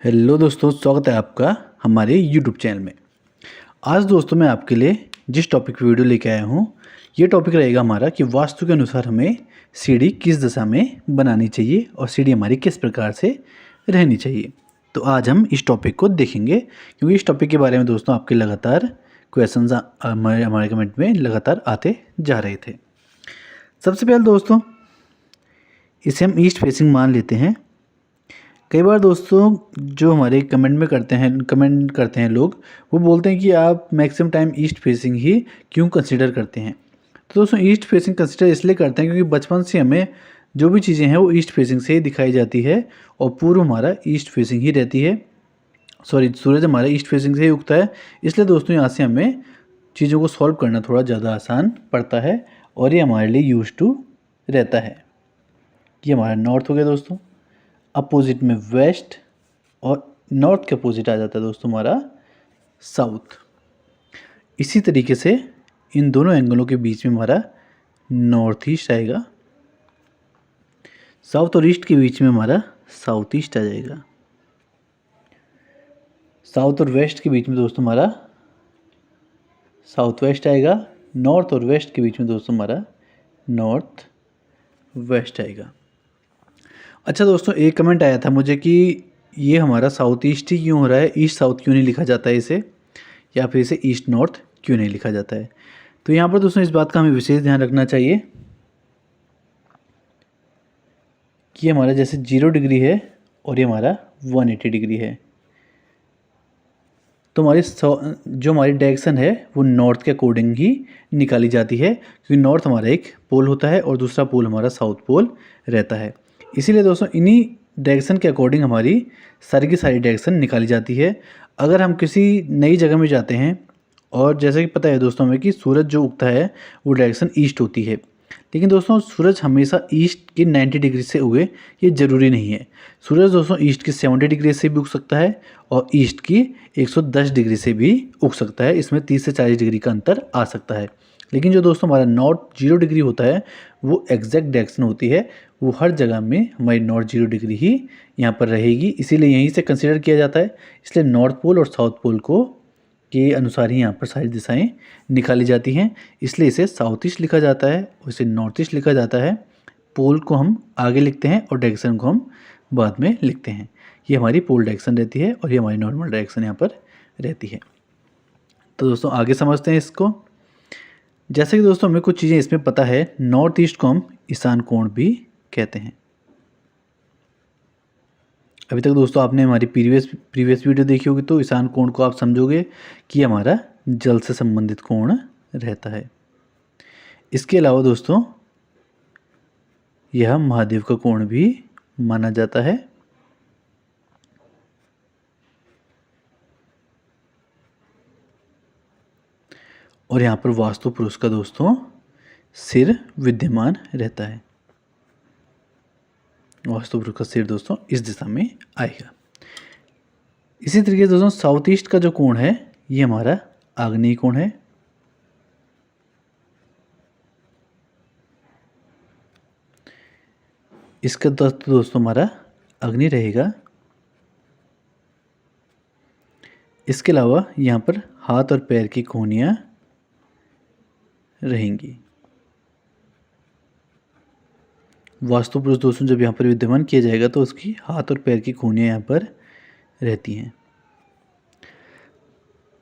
Hello दोस्तों, स्वागत है आपका हमारे यूट्यूब चैनल में। आज दोस्तों मैं आपके लिए जिस टॉपिक पे वीडियो लेके आया हूँ, ये टॉपिक रहेगा हमारा कि वास्तु के अनुसार हमें सीढ़ी किस दिशा में बनानी चाहिए और सीढ़ी हमारी किस प्रकार से रहनी चाहिए। तो आज हम इस टॉपिक को देखेंगे, क्योंकि इस टॉपिक के बारे में दोस्तों आपके लगातार क्वेश्चन हमारे कमेंट में लगातार आते जा रहे थे। सबसे पहले दोस्तों इसे हम ईस्ट फेसिंग मान लेते हैं। कई बार दोस्तों जो हमारे कमेंट करते हैं लोग, वो बोलते हैं कि आप मैक्सिमम टाइम ईस्ट फेसिंग ही क्यों कंसीडर करते हैं। तो दोस्तों ईस्ट फेसिंग कंसीडर इसलिए करते हैं क्योंकि बचपन से हमें जो भी चीज़ें हैं वो ईस्ट फेसिंग से ही दिखाई जाती है और पूर्व हमारा ईस्ट फेसिंग ही रहती है। सूरज हमारा ईस्ट फेसिंग से ही उगता है, इसलिए दोस्तों यहाँ से हमें चीज़ों को सॉल्व करना थोड़ा ज़्यादा आसान पड़ता है और ये हमारे लिए यूज टू रहता है। ये हमारा नॉर्थ हो गया दोस्तों। अपोजिट में वेस्ट और नॉर्थ के अपोजिट आ जाता है दोस्तों हमारा साउथ। इसी तरीके से इन दोनों एंगलों के बीच में हमारा नॉर्थ ईस्ट आएगा, साउथ और ईस्ट के बीच में हमारा साउथ ईस्ट आ जाएगा, साउथ और वेस्ट के बीच में दोस्तों हमारा साउथ वेस्ट आएगा, नॉर्थ और वेस्ट के बीच में दोस्तों हमारा नॉर्थ वेस्ट आएगा। अच्छा दोस्तों, एक कमेंट आया था मुझे कि ये हमारा साउथ ईस्ट ही क्यों हो रहा है, ईस्ट साउथ क्यों नहीं लिखा जाता है इसे, या फिर इसे ईस्ट नॉर्थ क्यों नहीं लिखा जाता है। तो यहाँ पर दोस्तों इस बात का हमें विशेष ध्यान रखना चाहिए कि हमारा जैसे 0 डिग्री है और ये हमारा 180 डिग्री है, तो जो हमारी डायरेक्शन है वो नॉर्थ के अकॉर्डिंग ही निकाली जाती है, क्योंकि नॉर्थ हमारा एक पोल होता है और दूसरा पोल हमारा साउथ पोल रहता है। इसीलिए दोस्तों इन्हीं डायरेक्शन के अकॉर्डिंग हमारी सारी की सारी डायरेक्शन निकाली जाती है। अगर हम किसी नई जगह में जाते हैं और जैसे कि पता है दोस्तों हमें कि सूरज जो उगता है वो डायरेक्शन ईस्ट होती है, लेकिन दोस्तों सूरज हमेशा ईस्ट की 90 डिग्री से उगे ये ज़रूरी नहीं है। सूरज दोस्तों ईस्ट की 70 डिग्री से भी उग सकता है और ईस्ट की 110 डिग्री से भी उग सकता है। इसमें 30 से 40 डिग्री का अंतर आ सकता है। लेकिन जो दोस्तों हमारा नॉर्थ 0 डिग्री होता है वो एग्जैक्ट डायरेक्शन होती है, वो हर जगह में हमारी नॉर्थ 0 डिग्री ही यहाँ पर रहेगी, इसीलिए यहीं से कंसिडर किया जाता है। इसलिए नॉर्थ पोल और साउथ पोल को के अनुसार ही यहाँ पर सारी दिशाएं निकाली जाती हैं, इसलिए इसे साउथ ईस्ट लिखा जाता है और इसे नॉर्थ ईस्ट लिखा जाता है। पोल को हम आगे लिखते हैं और डायरेक्शन को हम बाद में लिखते हैं। ये हमारी पोल डायरेक्शन रहती है और ये हमारी नॉर्मल डायरेक्शन यहाँ पर रहती है। तो दोस्तों आगे समझते हैं इसको। जैसे कि दोस्तों हमें कुछ चीज़ें इसमें पता है, नॉर्थ ईस्ट को हम ईशान कोण भी कहते हैं। अभी तक दोस्तों आपने हमारी प्रीवियस वीडियो देखी होगी, तो ईशान कोण को आप समझोगे कि हमारा जल से संबंधित कोण रहता है। इसके अलावा दोस्तों यह महादेव का कोण भी माना जाता है। और यहाँ पर वास्तु पुरुष का दोस्तों सिर विद्यमान रहता है। वास्तु पुरुष का सिर दोस्तों इस दिशा में आएगा। इसी तरीके से दोस्तों साउथ ईस्ट का जो कोण है ये हमारा आग्नेय कोण है। इसका तत्व दोस्तों हमारा अग्नि रहेगा। इसके अलावा यहाँ पर हाथ और पैर की कोहनियाँ रहेंगी। वास्तु पुरुष दोस्तों जब यहाँ पर विद्यमान किया जाएगा तो उसकी हाथ और पैर की कोहनियाँ यहाँ पर रहती हैं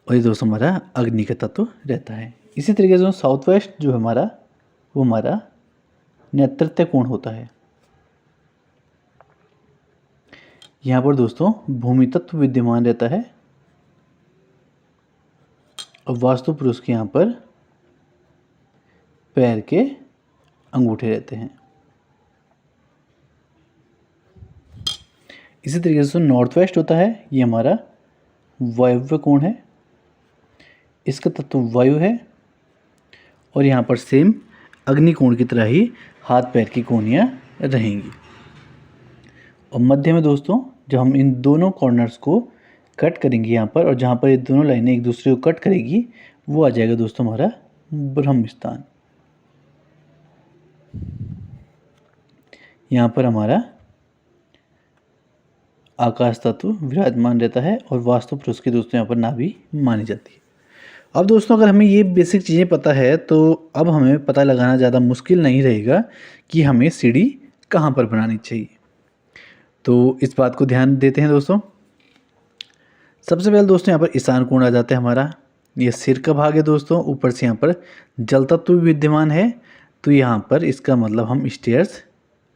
और ये दोस्तों हमारा अग्नि का तत्व रहता है। इसी तरीके से साउथ वेस्ट जो हमारा वो हमारा नेतृत्व कोण होता है। यहाँ पर दोस्तों भूमि तत्व विद्यमान रहता है और वास्तु पुरुष के यहाँ पर पैर के अंगूठे रहते हैं। इसी तरीके से नॉर्थ वेस्ट होता है, ये हमारा वायव्य कोण है। इसका तत्व वायु है और यहाँ पर सेम अग्नि कोण की तरह ही हाथ पैर की कोहनियाँ रहेंगी। और मध्य में दोस्तों जब हम इन दोनों कॉर्नर्स को कट करेंगे यहाँ पर, और जहाँ पर ये दोनों लाइनें एक दूसरे को कट करेगी, वो आ जाएगा दोस्तों हमारा ब्रह्म स्थान। यहाँ पर हमारा आकाश तत्व विराजमान रहता है और वास्तु पुरुष की दोस्तों यहाँ पर नाभि मानी जाती है। अब दोस्तों अगर हमें ये बेसिक चीज़ें पता है तो अब हमें पता लगाना ज़्यादा मुश्किल नहीं रहेगा कि हमें सीढ़ी कहाँ पर बनानी चाहिए। तो इस बात को ध्यान देते हैं दोस्तों। सबसे पहले दोस्तों यहाँ पर ईशान कोण आ जाता है हमारा। ये सिर का भाग है दोस्तों। ऊपर से यहाँ पर जल तत्व भी विद्यमान है, तो यहाँ पर इसका मतलब हम स्टेयर्स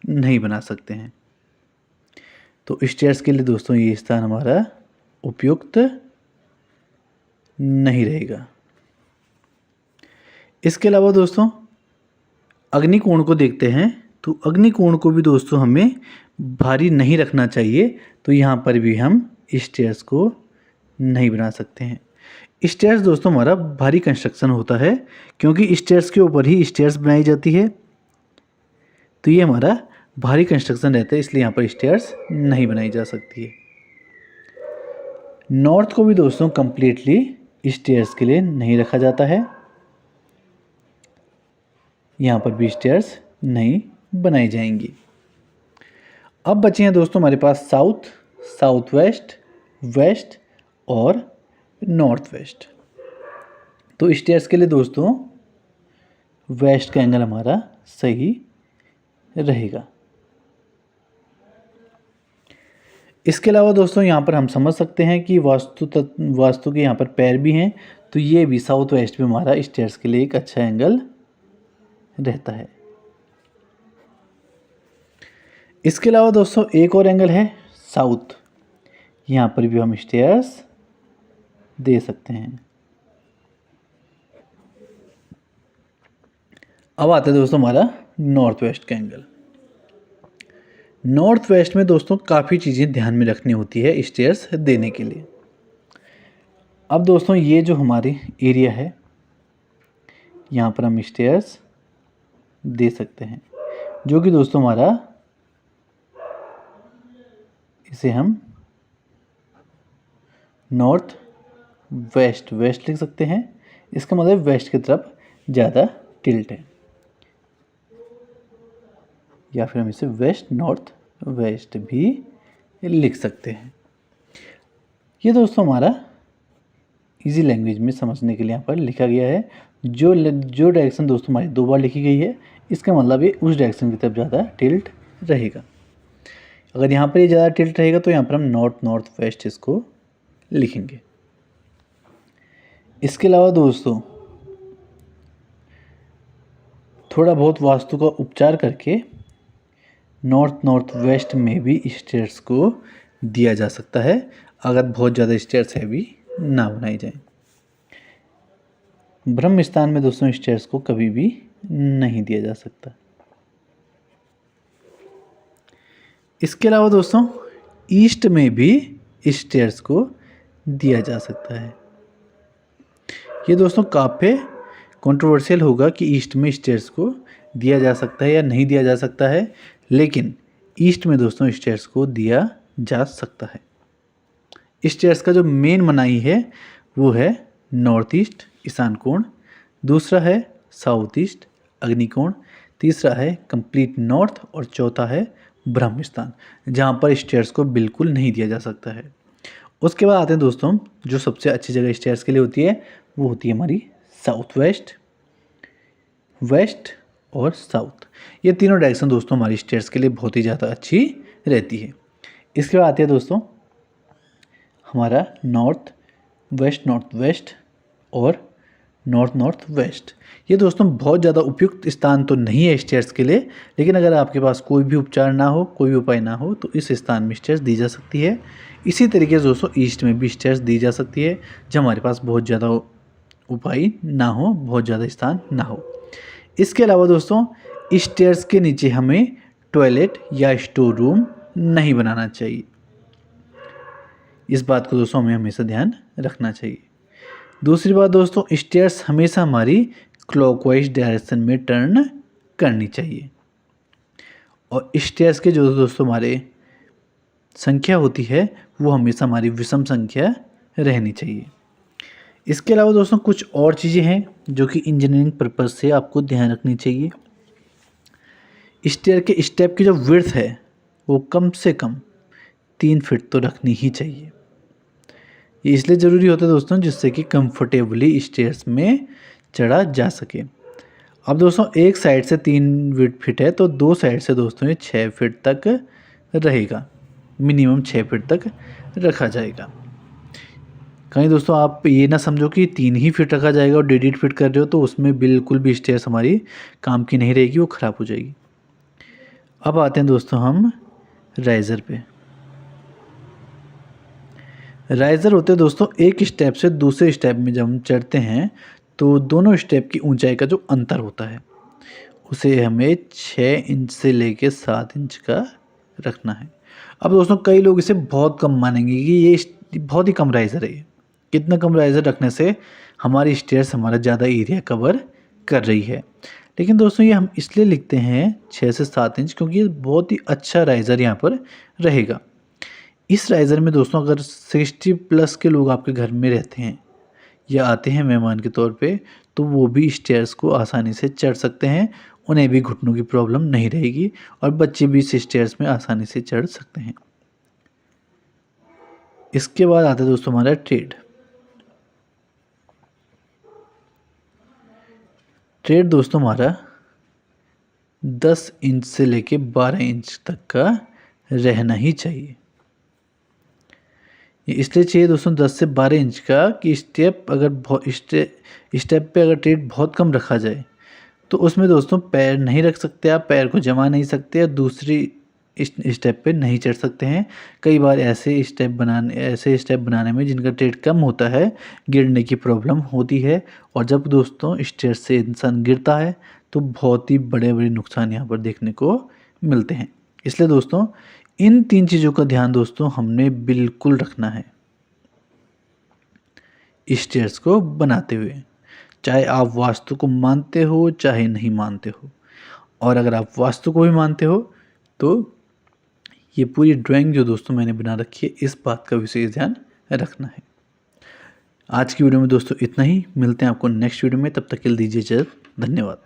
नहीं बना सकते हैं। तो स्टेयर्स के लिए दोस्तों ये स्थान हमारा उपयुक्त नहीं रहेगा। इसके अलावा दोस्तों अग्निकोण को देखते हैं, तो अग्निकोण को भी दोस्तों हमें भारी नहीं रखना चाहिए, तो यहाँ पर भी हम स्टेयर्स को नहीं बना सकते हैं। स्टेयर्स दोस्तों हमारा भारी कंस्ट्रक्शन होता है, क्योंकि स्टेयर्स के ऊपर ही स्टेयर्स बनाई जाती है, तो ये हमारा भारी कंस्ट्रक्शन रहता है, इसलिए यहाँ पर स्टेयर्स नहीं बनाई जा सकती है। नॉर्थ को भी दोस्तों कंप्लीटली स्टेयर्स के लिए नहीं रखा जाता है, यहाँ पर भी स्टेयर्स नहीं बनाई जाएंगी। अब बचे हैं दोस्तों हमारे पास साउथ, साउथ वेस्ट, वेस्ट और नॉर्थ वेस्ट। तो स्टेयर्स के लिए दोस्तों वेस्ट का एंगल हमारा सही रहेगा। इसके अलावा दोस्तों यहाँ पर हम समझ सकते हैं कि वास्तु के यहाँ पर पैर भी हैं, तो ये भी साउथ वेस्ट में हमारा स्टेयर्स के लिए एक अच्छा एंगल रहता है। इसके अलावा दोस्तों एक और एंगल है साउथ, यहाँ पर भी हम स्टेयर्स दे सकते हैं। अब आते हैं दोस्तों हमारा नॉर्थ वेस्ट का एंगल। नॉर्थ वेस्ट में दोस्तों काफ़ी चीज़ें ध्यान में रखनी होती है स्टेयर्स देने के लिए। अब दोस्तों ये जो हमारे एरिया है, यहाँ पर हम स्टेयर्स दे सकते हैं, जो कि दोस्तों हमारा, इसे हम नॉर्थ वेस्ट वेस्ट लिख सकते हैं। इसका मतलब वेस्ट की तरफ ज़्यादा टिल्ट है, या फिर हम इसे वेस्ट नॉर्थ वेस्ट भी लिख सकते हैं। ये दोस्तों हमारा इजी लैंग्वेज में समझने के लिए यहाँ पर लिखा गया है। जो डायरेक्शन दोस्तों हमारी 2 बार लिखी गई है, इसका मतलब ये उस डायरेक्शन की तरफ ज़्यादा टिल्ट रहेगा। अगर यहाँ पर ये ज़्यादा टिल्ट रहेगा तो यहाँ पर हम नॉर्थ नॉर्थ वेस्ट इसको लिखेंगे। इसके अलावा दोस्तों थोड़ा बहुत वास्तु का उपचार करके नॉर्थ नॉर्थ वेस्ट में भी स्टेयर्स को दिया जा सकता है, अगर बहुत ज़्यादा स्टेयर्स हैवी ना बनाई जाए। ब्रह्म स्थान में दोस्तों स्टेयर्स को कभी भी नहीं दिया जा सकता। इसके अलावा दोस्तों ईस्ट में भी स्टेयर्स को दिया जा सकता है। ये दोस्तों काफ़ी कंट्रोवर्शियल होगा कि ईस्ट में स्टेयर्स को दिया जा सकता है या नहीं दिया जा सकता है, लेकिन ईस्ट में दोस्तों स्टेयर्स को दिया जा सकता है। स्टेयर्स का जो मेन मनाही है वो है नॉर्थ ईस्ट ईशान कोण, दूसरा है साउथ ईस्ट अग्निकोण, तीसरा है कंप्लीट नॉर्थ और चौथा है ब्रह्म स्थान, जहाँ पर स्टेयर्स को बिल्कुल नहीं दिया जा सकता है। उसके बाद आते हैं दोस्तों जो सबसे अच्छी जगह स्टेयर्स के लिए होती है, वो होती है हमारी साउथ वेस्ट, वेस्ट और साउथ। ये तीनों डायरेक्शन दोस्तों हमारी स्टेयर्स के लिए बहुत ही ज़्यादा अच्छी रहती है। इसके बाद आती है दोस्तों हमारा नॉर्थ वेस्ट और नॉर्थ नॉर्थ वेस्ट। ये दोस्तों बहुत ज़्यादा उपयुक्त स्थान तो नहीं है स्टेयर्स के लिए, लेकिन अगर आपके पास कोई भी उपचार ना हो, कोई भी उपाय ना हो, तो इस स्थान में स्टेयर्स दी जा सकती है। इसी तरीके से दोस्तों ईस्ट में भी स्टेयर्स दी जा सकती है, जब हमारे पास बहुत ज़्यादा उपाय ना हो, बहुत ज़्यादा स्थान ना हो। इसके अलावा दोस्तों स्टेयर्स के नीचे हमें टॉयलेट या स्टोर रूम नहीं बनाना चाहिए। इस बात को दोस्तों हमें हमेशा ध्यान रखना चाहिए। दूसरी बात दोस्तों स्टेयर्स हमेशा हमारी क्लॉकवाइज डायरेक्शन में टर्न करनी चाहिए, और स्टेयर्स के जो दोस्तों हमारे संख्या होती है वो हमेशा हमारी विषम संख्या रहनी चाहिए। इसके अलावा दोस्तों कुछ और चीज़ें हैं जो कि इंजीनियरिंग पर्पज़ से आपको ध्यान रखनी चाहिए। स्टेयर के स्टेप की जो विड्थ है वो कम से कम 3 फीट तो रखनी ही चाहिए। ये इसलिए ज़रूरी होता है दोस्तों जिससे कि कंफर्टेबली स्टेयर्स में चढ़ा जा सके। अब दोस्तों एक साइड से 3 फीट है तो 2 साइड से दोस्तों ये 6 फीट तक रहेगा, मिनिमम 6 फीट तक रखा जाएगा। कहीं दोस्तों आप ये ना समझो कि 3 ही फीट रखा जाएगा और 1.5 फीट कर रहे हो तो उसमें बिल्कुल भी स्टेयर्स हमारी काम की नहीं रहेगी, वो ख़राब हो जाएगी। अब आते हैं दोस्तों हम राइज़र पे। राइज़र होते हैं दोस्तों एक स्टेप से दूसरे स्टेप में जब हम चढ़ते हैं तो दोनों स्टेप की ऊंचाई का जो अंतर होता है उसे हमें 6 इंच से लेके 7 इंच का रखना है। अब दोस्तों कई लोग इसे बहुत कम मानेंगे कि ये बहुत ही कम राइज़र है। कितना कम राइज़र रखने से हमारी स्टेयर्स हमारा ज़्यादा एरिया कवर कर रही है, लेकिन दोस्तों ये हम इसलिए लिखते हैं 6 से 7 इंच क्योंकि ये बहुत ही अच्छा राइज़र यहाँ पर रहेगा। इस राइज़र में दोस्तों अगर 60+ के लोग आपके घर में रहते हैं या आते हैं मेहमान के तौर पे तो वो भी स्टेयर्स को आसानी से चढ़ सकते हैं, उन्हें भी घुटनों की प्रॉब्लम नहीं रहेगी और बच्चे भी इस स्टेयर्स में आसानी से चढ़ सकते हैं। इसके बाद आता है दोस्तों हमारा ट्रेड। ट्रेड दोस्तों हमारा 10 इंच से लेके 12 इंच तक का रहना ही चाहिए। ये इसलिए चाहिए दोस्तों 10 से 12 इंच का कि स्टेप पे अगर ट्रेड बहुत कम रखा जाए तो उसमें दोस्तों पैर नहीं रख सकते, आप पैर को जमा नहीं सकते या दूसरी स्टेप पे नहीं चढ़ सकते हैं। कई बार ऐसे स्टेप बनाने में जिनका ट्रेड कम होता है गिरने की प्रॉब्लम होती है, और जब दोस्तों स्टेयर से इंसान गिरता है तो बहुत ही बड़े बड़े नुकसान यहाँ पर देखने को मिलते हैं। इसलिए दोस्तों इन 3 चीज़ों का ध्यान दोस्तों हमने बिल्कुल रखना है स्टेयर्स को बनाते हुए, चाहे आप वास्तु को मानते हो चाहे नहीं मानते हो। और अगर आप वास्तु को भी मानते हो तो ये पूरी ड्राइंग जो दोस्तों मैंने बना रखी है इस बात का विशेष ध्यान रखना है। आज की वीडियो में दोस्तों इतना ही, मिलते हैं आपको नेक्स्ट वीडियो में, तब तक के लिए दीजिए इजाज़त। धन्यवाद।